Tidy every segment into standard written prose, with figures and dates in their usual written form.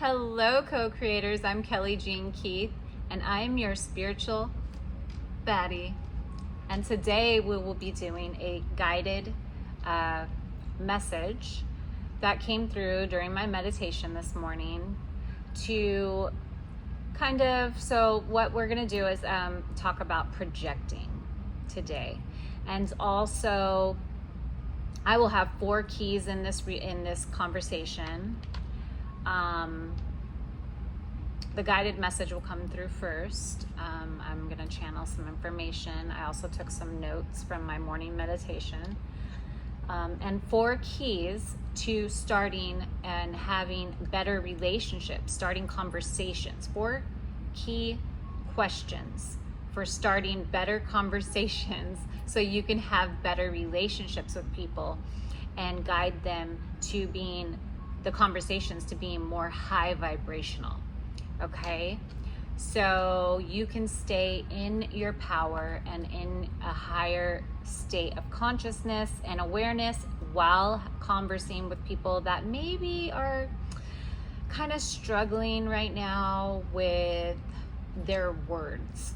Hello, co-creators. I'm Kelly Jean Keith, and I'm your spiritual baddie. And today we will be doing a guided message that came through during my meditation this morning to so what we're going to do is talk about projecting today. And also, I will have 4 keys in this conversation. The guided message will come through first. I'm going to channel some information. I also took some notes from my morning meditation. And 4 keys to starting and having better relationships, starting conversations. 4 key questions for starting better conversations so you can have better relationships with people and guide them to being the conversations to being more high vibrational. Okay, so you can stay in your power and in a higher state of consciousness and awareness while conversing with people that maybe are kind of struggling right now with their words.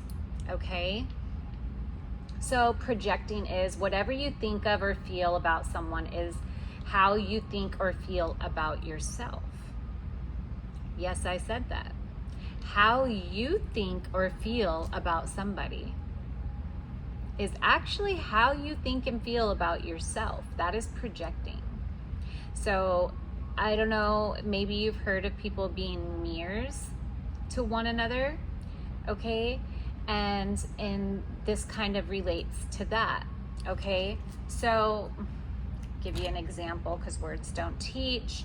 Okay, so projecting is whatever you think of or feel about someone is how you think or feel about yourself. Yes, I said that. How you think or feel about somebody is actually how you think and feel about yourself. That is projecting. So I don't know, maybe you've heard of people being mirrors to one another, okay? And this kind of relates to that, okay? So give you an example because words don't teach.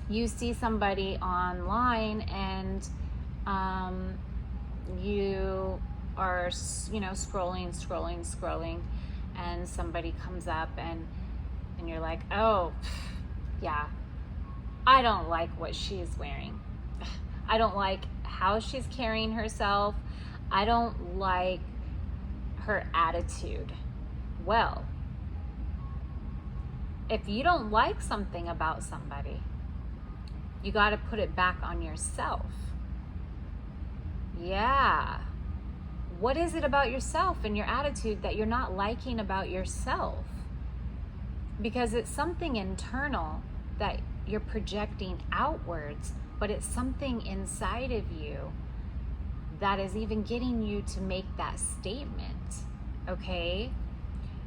You see somebody online and you are, scrolling, and somebody comes up and you're like, oh, yeah, I don't like what she's wearing. I don't like how she's carrying herself. I don't like her attitude. Well, if you don't like something about somebody, you got to put it back on yourself. Yeah. What is it about yourself and your attitude that you're not liking about yourself? Because it's something internal that you're projecting outwards, but it's something inside of you that is even getting you to make that statement. Okay?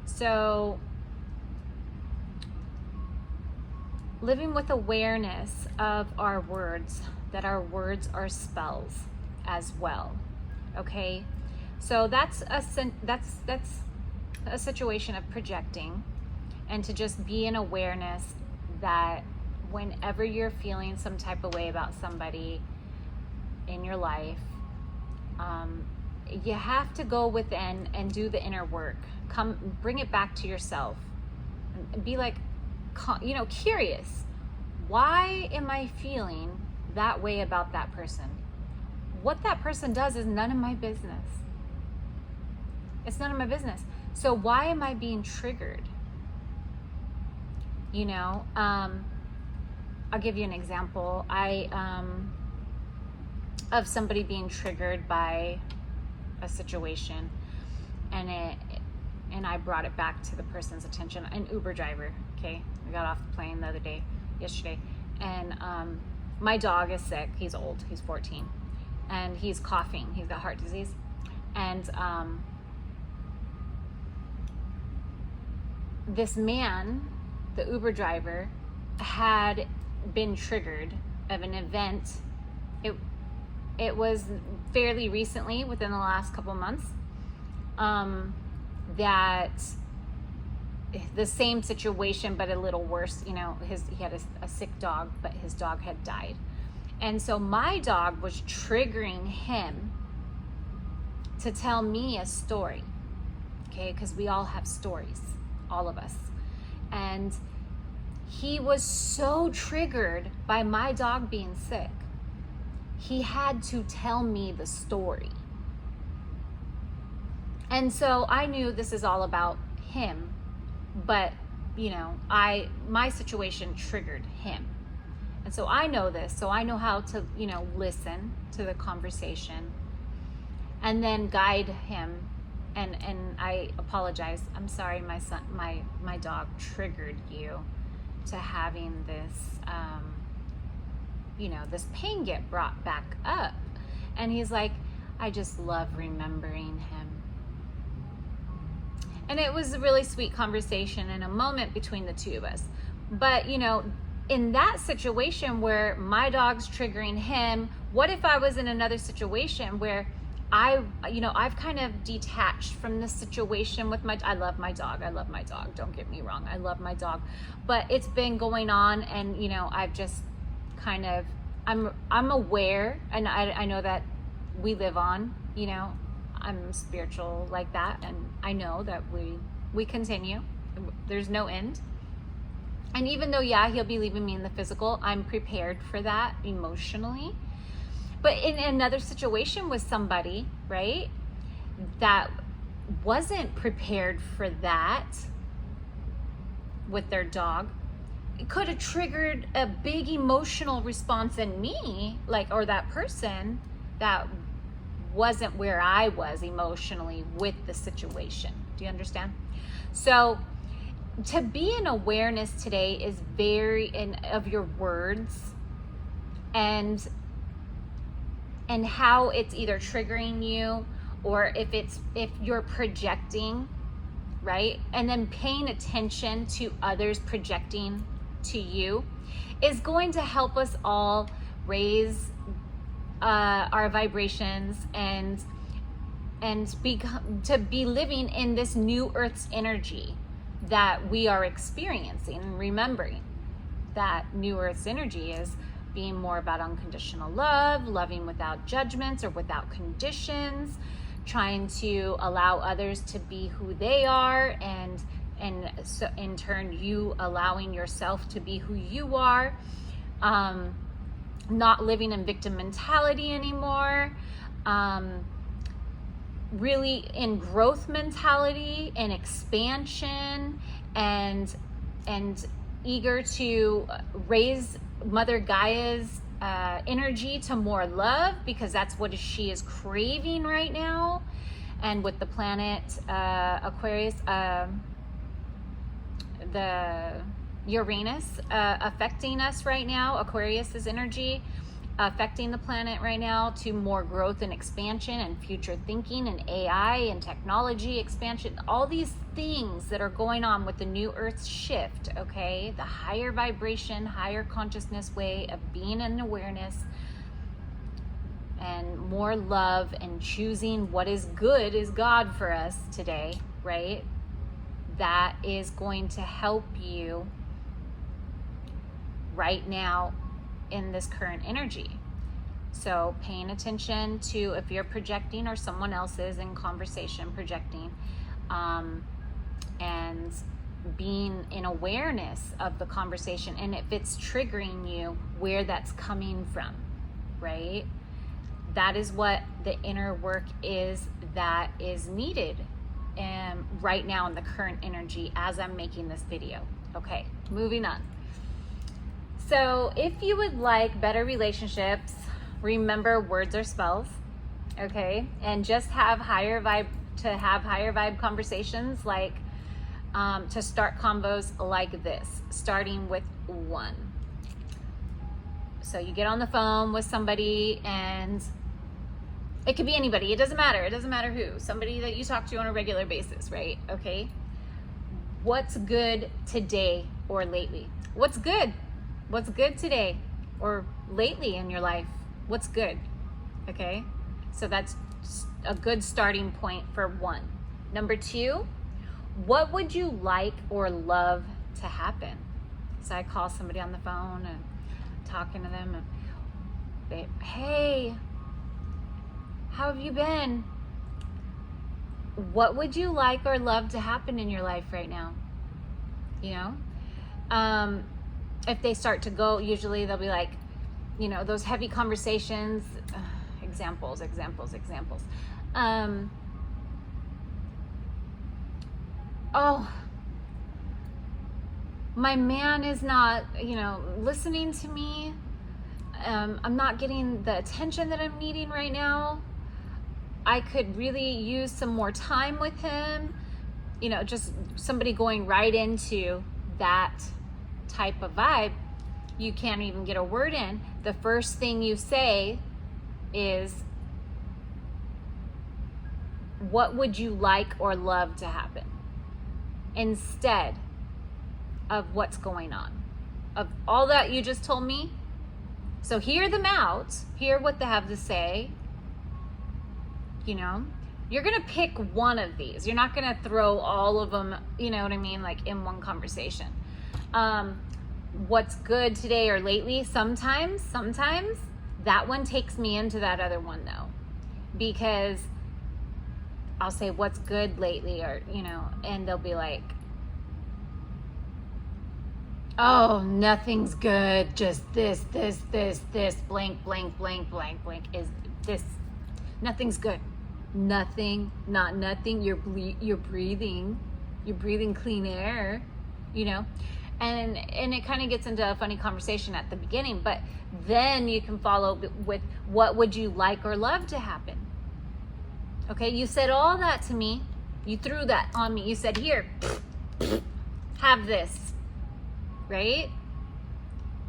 So, living with awareness of our words, that our words are spells as well. Okay, so that's a situation of projecting, and to just be in awareness that whenever you're feeling some type of way about somebody in your life, you have to go within and do the inner work. Bring it back to yourself and be like, curious. Why am I feeling that way about that person? What that person does is none of my business. It's none of my business. So why am I being triggered? I'll give you an example. Of somebody being triggered by a situation, and I brought it back to the person's attention. An Uber driver, okay? I got off the plane yesterday, and my dog is sick. He's old, he's 14, and he's coughing. He's got heart disease, and this man, the Uber driver, had been triggered of an event. It was fairly recently, within the last couple months, that the same situation, but a little worse. He had a sick dog, but his dog had died. And so my dog was triggering him to tell me a story, okay? Because we all have stories, all of us. And he was so triggered by my dog being sick, he had to tell me the story. And so I knew this is all about him, but my situation triggered him. And so I know this, so I know how to, listen to the conversation and then guide him. And I apologize. I'm sorry, my son, my dog triggered you to having this, this pain get brought back up. And he's like, I just love remembering him. And it was a really sweet conversation and a moment between the two of us. But, in that situation where my dog's triggering him, what if I was in another situation where I've kind of detached from the situation with I love my dog. Don't get me wrong. I love my dog, but it's been going on, and, I've just kind of, I'm aware, and I know that we live on, I'm spiritual like that. And I know that we continue. There's no end. And even though, he'll be leaving me in the physical, I'm prepared for that emotionally. But in another situation with somebody, right, that wasn't prepared for that with their dog, it could have triggered a big emotional response in me, or that person that wasn't where I was emotionally with the situation. Do you understand? So to be in awareness today is of your words and how it's either triggering you, or if you're projecting, right? And then paying attention to others projecting to you is going to help us all raise our vibrations and to be living in this new Earth's energy that we are experiencing, and remembering that new Earth's energy is being more about unconditional love, loving without judgments or without conditions, trying to allow others to be who they are, and so in turn you allowing yourself to be who you are, not living in victim mentality anymore, really in growth mentality and expansion, and eager to raise Mother Gaia's energy to more love, because that's what she is craving right now. And with the planet Aquarius, the Uranus affecting us right now, Aquarius's energy affecting the planet right now to more growth and expansion and future thinking and AI and technology expansion, all these things that are going on with the new Earth shift, okay? The higher vibration, higher consciousness way of being in awareness and more love and choosing what is good is God for us today, right? That is going to help you right now in this current energy. So paying attention to if you're projecting or someone else is in conversation projecting, and being in awareness of the conversation, and if it's triggering you, where that's coming from, right? That is what the inner work is that is needed right now in the current energy as I'm making this video. Okay, moving on. So if you would like better relationships, remember words are spells, okay? And just have higher vibe conversations, to start combos like this, starting with 1. So you get on the phone with somebody, and it could be anybody. It doesn't matter who. Somebody that you talk to on a regular basis, right? Okay. What's good today or lately? What's good? What's good today or lately in your life? What's good? Okay. So that's a good starting point for 1. Number 2, what would you like or love to happen? So I call somebody on the phone and talking to them, and hey, how have you been? What would you like or love to happen in your life right now? If they start to go, usually they'll be like, those heavy conversations, examples. Oh, my man is not, listening to me. I'm not getting the attention that I'm needing right now. I could really use some more time with him. You know, just somebody going right into that type of vibe. You can't even get a word in. The first thing you say is, what would you like or love to happen? Instead of what's going on. Of all that you just told me. So hear them out. Hear what they have to say. You know, you're going to pick one of these. You're not going to throw all of them, you know what I mean, like in one conversation. What's good today or lately? Sometimes that one takes me into that other one though, because I'll say what's good lately, or, you know, and they'll be like, oh, nothing's good. Just this, blank, is this. Nothing's good. Nothing, not nothing. You're breathing clean air, you know? And it kind of gets into a funny conversation at the beginning, but then you can follow with, what would you like or love to happen? Okay, you said all that to me. You threw that on me. You said, here, have this, right?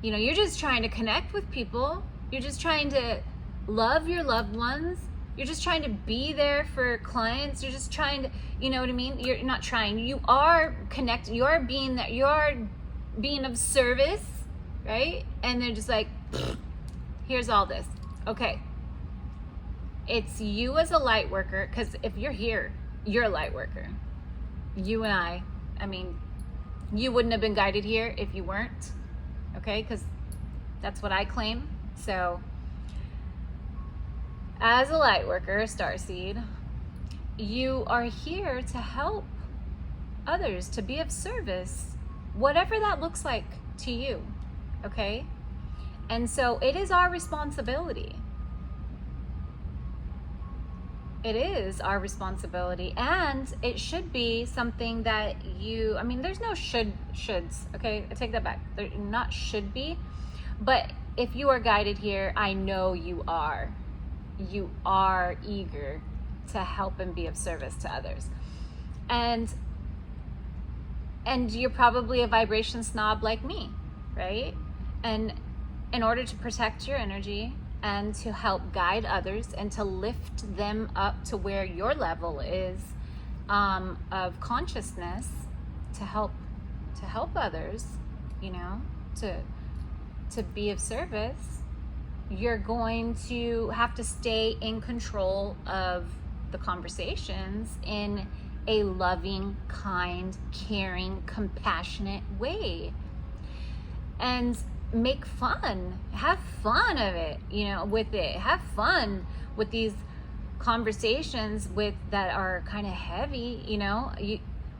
You know, you're just trying to connect with people. You're just trying to love your loved ones. You're just trying to be there for clients. You're just trying to, you know what I mean? You're not trying. You are connected. You are being that. You are being of service, right? And they're just like, here's all this. Okay. It's you as a light worker, because if you're here, you're a light worker. You and I mean, you wouldn't have been guided here if you weren't, okay? Because that's what I claim. So, as a light worker, starseed, you are here to help others, to be of service, whatever that looks like to you, okay? And so it is our responsibility. It is our responsibility, and it should be something that you, I mean, there's no shoulds, okay? I take that back. There not should be, but if you are guided here, I know you are eager to help and be of service to others. And you're probably a vibration snob like me, right? And in order to protect your energy and to help guide others and to lift them up to where your level is of consciousness, to help others, you know, to be of service, you're going to have to stay in control of the conversations in a loving, kind, caring, compassionate way. And make fun, have fun of it, you know, with it. Have fun with these conversations that are kind of heavy, you know.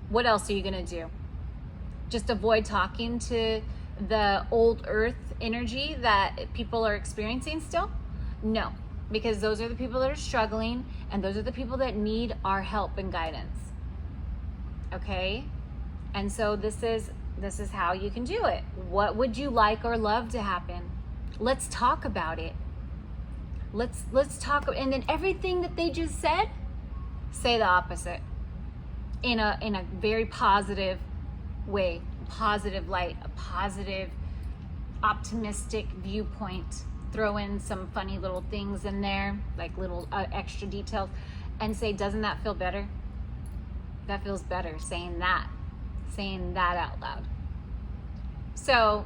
What else are you gonna do? Just avoid talking to the old earth energy that people are experiencing still? No, because those are the people that are struggling, and those are the people that need our help and guidance. Okay? And so this is how you can do it. What would you like or love to happen? Let's talk about it. Let's talk, and then everything that they just said, say the opposite in a very positive way, positive light, a positive, optimistic viewpoint. Throw in some funny little things in there, like little extra details, and say, doesn't that feel better? That feels better, saying that out loud. So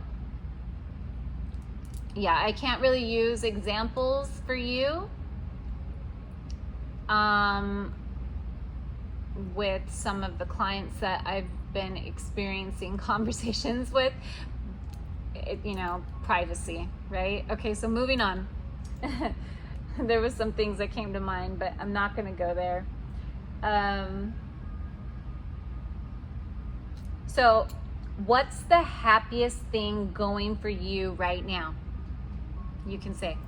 yeah, I can't really use examples for you with some of the clients that I've been experiencing conversations with. You know, privacy, right? Okay, so moving on. There was some things that came to mind, but I'm not going to go there. So what's the happiest thing going for you right now? You can say,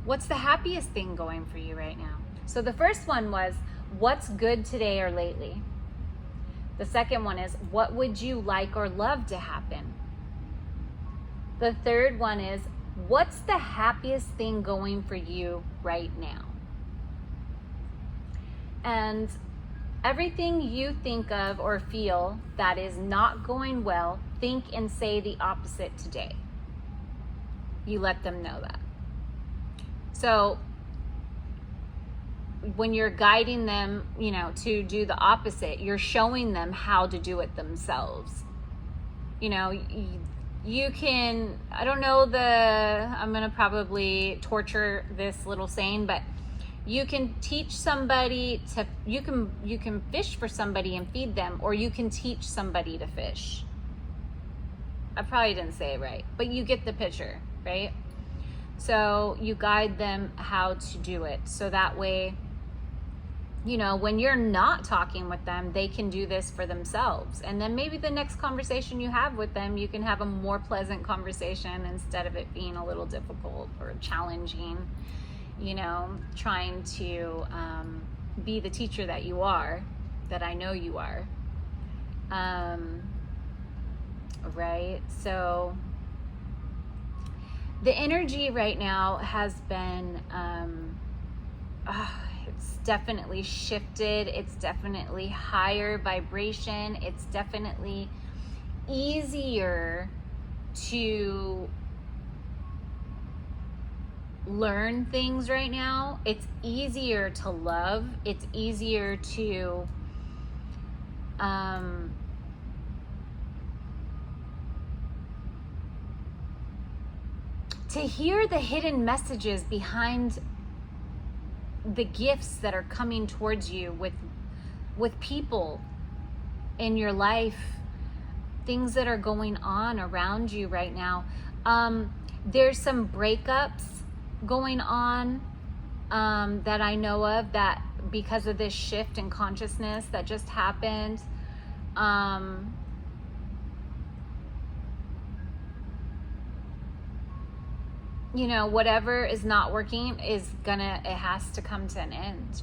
what's the happiest thing going for you right now? So the first one was, what's good today or lately? The second one is, what would you like or love to happen? The third one is, What's the happiest thing going for you right now? And everything you think of or feel that is not going well, think and say the opposite today. You let them know that. So when you're guiding them, to do the opposite, you're showing them how to do it themselves. You can, I don't know I'm going to probably torture this little saying, but you can teach somebody you can fish for somebody and feed them, or you can teach somebody to fish. I probably didn't say it right, but you get the picture, right? So you guide them how to do it. So that way, when you're not talking with them, they can do this for themselves. And then maybe the next conversation you have with them, you can have a more pleasant conversation instead of it being a little difficult or challenging, trying to be the teacher that you are, that I know you are. Right? So the energy right now has been, it's definitely shifted. It's definitely higher vibration. It's definitely easier to learn things right now. It's easier to love. It's easier to hear the hidden messages behind the gifts that are coming towards you with people in your life, things that are going on around you right now. There's some breakups going on that I know of, that because of this shift in consciousness that just happened. Whatever is not working it has to come to an end,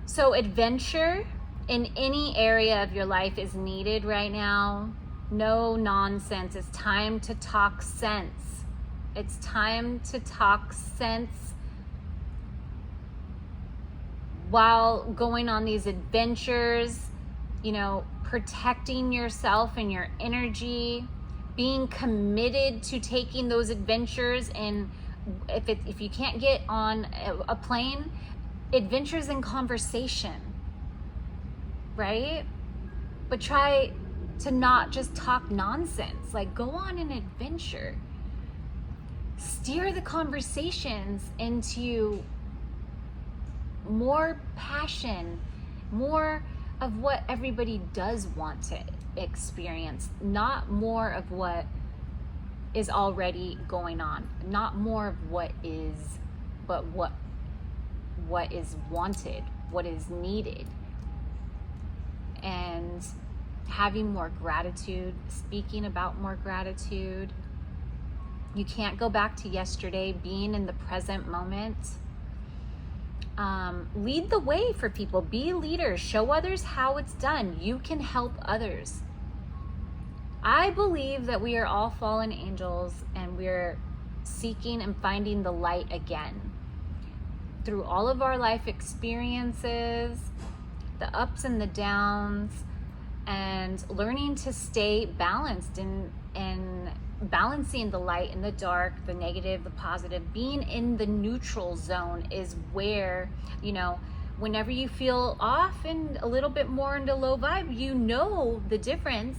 So adventure in any area of your life is needed right now. No nonsense. It's time to talk sense. It's time to talk sense while going on these adventures, protecting yourself and your energy, being committed to taking those adventures. And if you can't get on a plane, adventures in conversation, right? But try to not just talk nonsense. Like, go on an adventure. Steer the conversations into more passion, more of what everybody does want to experience, not more of what is already going on, not more of what is, but what is wanted, what is needed. And having more gratitude, speaking about more gratitude. You can't go back to yesterday, being in the present moment. Lead the way for people, be leaders, show others how it's done. You can help others. I believe that we are all fallen angels, and we're seeking and finding the light again through all of our life experiences, the ups and the downs, and learning to stay balanced and balancing the light and the dark, the negative, the positive. Being in the neutral zone is where, whenever you feel off and a little bit more into low vibe, the difference,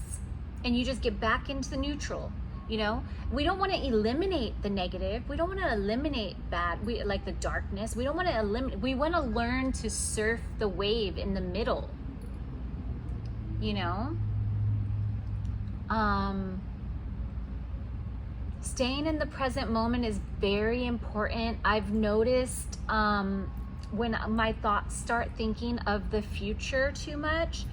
and you just get back into the neutral. We don't want to eliminate the negative. We don't want to eliminate bad. We like the darkness. We don't want to eliminate. We want to learn to surf the wave in the middle. Staying in the present moment is very important. I've noticed when my thoughts start thinking of the future too much,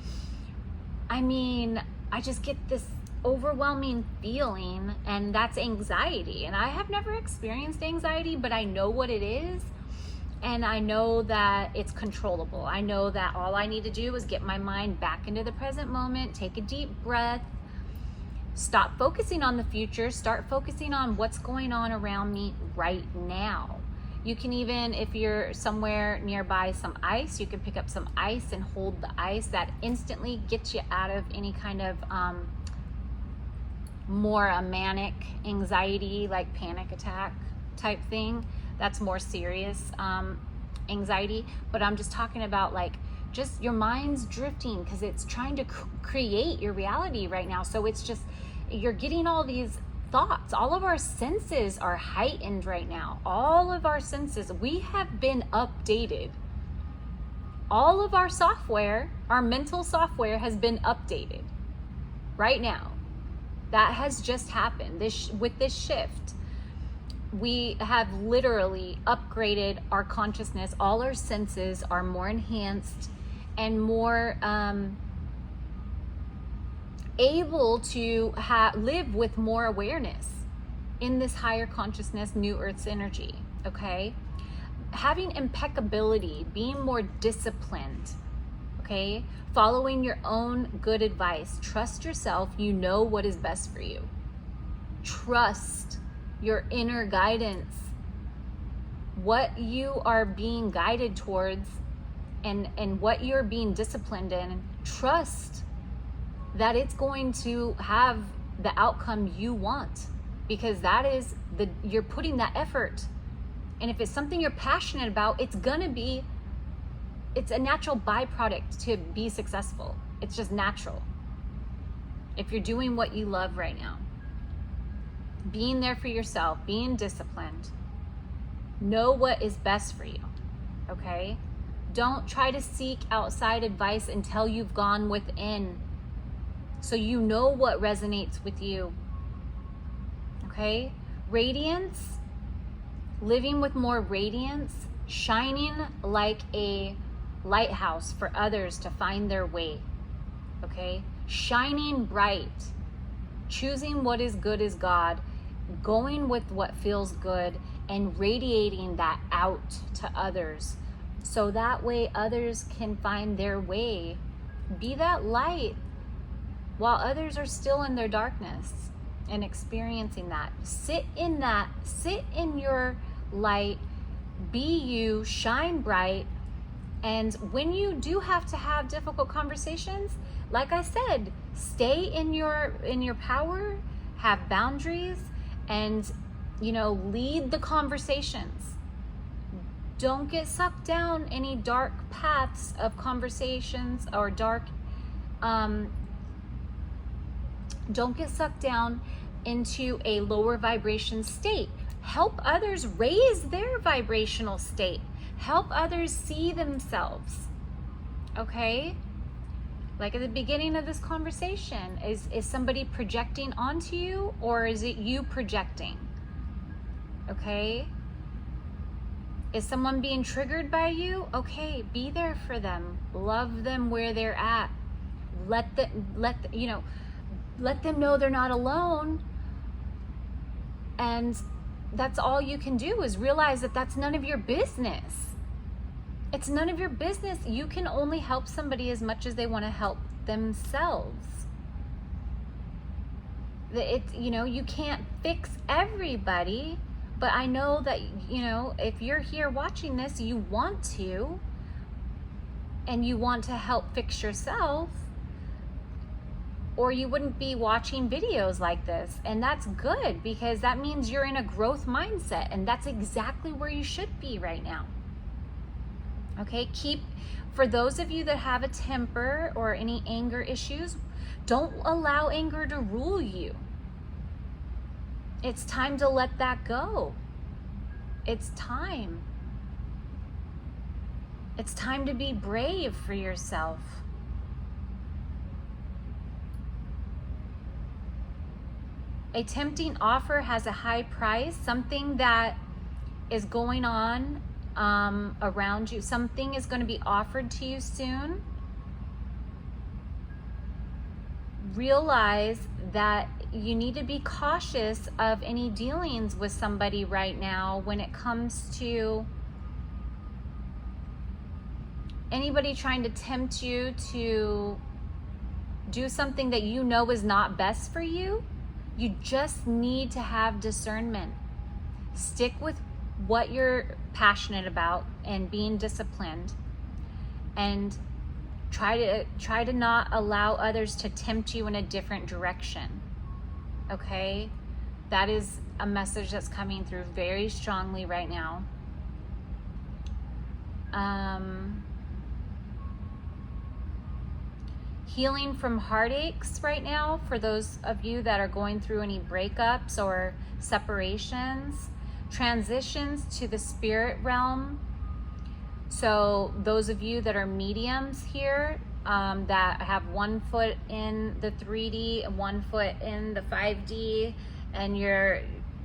I just get this overwhelming feeling, and that's anxiety. And I have never experienced anxiety, but I know what it is, and I know that it's controllable. I know that all I need to do is get my mind back into the present moment, take a deep breath, Stop focusing on the future. Start focusing on what's going on around me right now. You can even, if you're somewhere nearby some ice, you can pick up some ice and hold the ice. That instantly gets you out of any kind of more a manic anxiety, like panic attack type thing. That's more serious anxiety. But I'm just talking about like just your mind's drifting because it's trying to create your reality right now. So it's just, you're getting all these thoughts. All of our senses are heightened right now. All of our senses, we have been updated. All of our software, our mental software has been updated right now. That has just happened. With this shift, we have literally upgraded our consciousness. All our senses are more enhanced and more able to live with more awareness in this higher consciousness, new Earth's energy, okay? Having impeccability, being more disciplined, okay? Following your own good advice. Trust yourself. You know what is best for you. Trust your inner guidance. What you are being guided towards and what you're being disciplined in. Trust that it's going to have the outcome you want, because that is you're putting that effort. And if it's something you're passionate about, it's a natural byproduct to be successful. It's just natural. If you're doing what you love right now, being there for yourself, being disciplined, know what is best for you, okay? Don't try to seek outside advice until you've gone within, so you know what resonates with you, okay? Radiance, living with more radiance, shining like a lighthouse for others to find their way, okay? Shining bright, choosing what is good as God, going with what feels good, and radiating that out to others, so that way others can find their way. Be that light while others are still in their darkness and experiencing that. Sit in your light, be you, shine bright. And when you do have to have difficult conversations, like I said, stay in your power, have boundaries, and lead the conversations. Don't get sucked down any dark paths of conversations or don't get sucked down into a lower vibration state. Help others raise their vibrational state. Help others see themselves, okay? Like at the beginning of this conversation, is somebody projecting onto you, or is it you projecting? Okay? Is someone being triggered by you? Okay, be there for them. Love them where they're at. Let them know they're not alone. And that's all you can do, is realize that that's none of your business. It's none of your business. You can only help somebody as much as they want to help themselves. You can't fix everybody, but I know that, if you're here watching this, you want to, and you want to help fix yourself, or you wouldn't be watching videos like this. And that's good, because that means you're in a growth mindset, and that's exactly where you should be right now. Okay, for those of you that have a temper or any anger issues, don't allow anger to rule you. It's time to let that go. It's time. It's time to be brave for yourself. A tempting offer has a high price, something that is going on around you. Something is going to be offered to you soon. Realize that you need to be cautious of any dealings with somebody right now when it comes to anybody trying to tempt you to do something that you know is not best for you, you just need to have discernment. Stick with what you're passionate about and being disciplined, and try to not allow others to tempt you in a different direction. Okay? That is a message that's coming through very strongly right now. Healing from heartaches right now for those of you that are going through any breakups or separations, transitions to the spirit realm. So those of you that are mediums here, that have 1 foot in the 3D and 1 foot in the 5D, and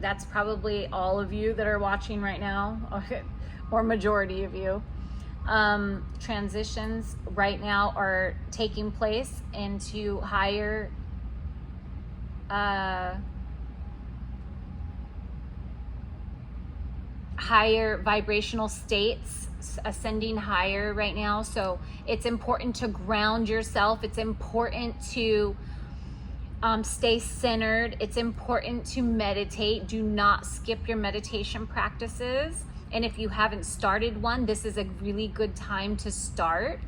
that's probably all of you that are watching right now, or majority of you. Transitions right now are taking place into higher vibrational states, ascending higher right now. So it's important to ground yourself. It's important to stay centered. It's important to meditate. Do not skip your meditation practices. And if you haven't started one, this is a really good time to start.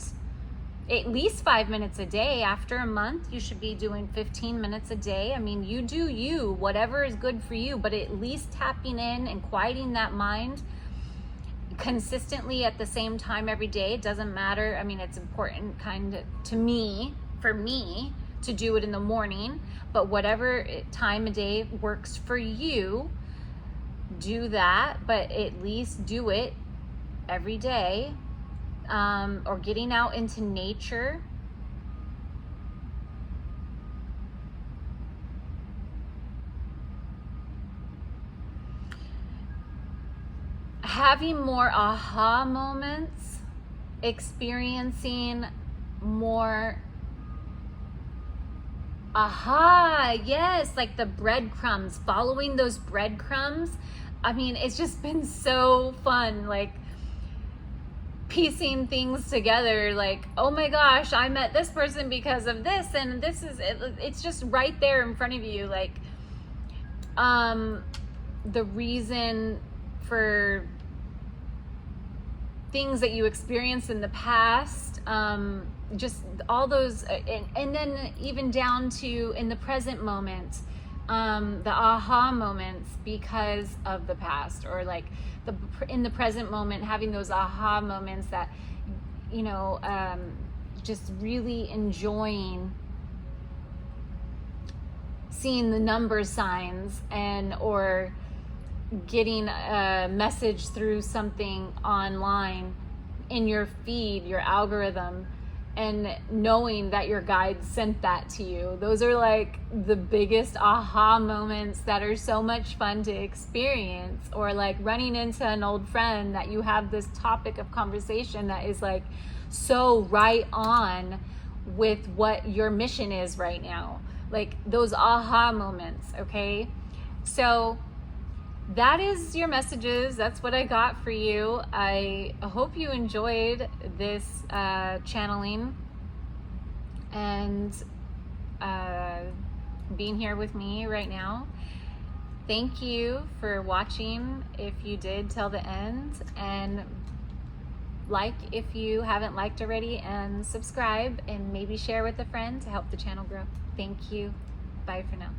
At least 5 minutes a day. After a month, you should be doing 15 minutes a day. I mean, you do you, whatever is good for you, but at least tapping in and quieting that mind consistently at the same time every day. It doesn't matter. I mean, it's important for me to do it in the morning, but whatever time of day works for you, do that, but at least do it every day. Or getting out into nature. Having more aha moments, experiencing more yes, like the breadcrumbs, following those breadcrumbs. I mean, it's just been so fun, like piecing things together, like, oh my gosh, I met this person because of this, and this is it. It's just right there in front of you, like the reason for things that you experienced in the past, just all those, and then even down to in the present moment, the aha moments because of the past, or like in the present moment having those aha moments that, just really enjoying seeing the number signs, or getting a message through something online in your feed, your algorithm, and knowing that your guide sent that to you. Those are like the biggest aha moments that are so much fun to experience. Or like running into an old friend that you have this topic of conversation that is like so right on with what your mission is right now. Like those aha moments, okay? So that is your messages. That's what I got for you. I hope you enjoyed this channeling and being here with me right now. Thank you for watching if you did till the end, and like if you haven't liked already, and subscribe, and maybe share with a friend to help the channel grow. Thank you. Bye for now.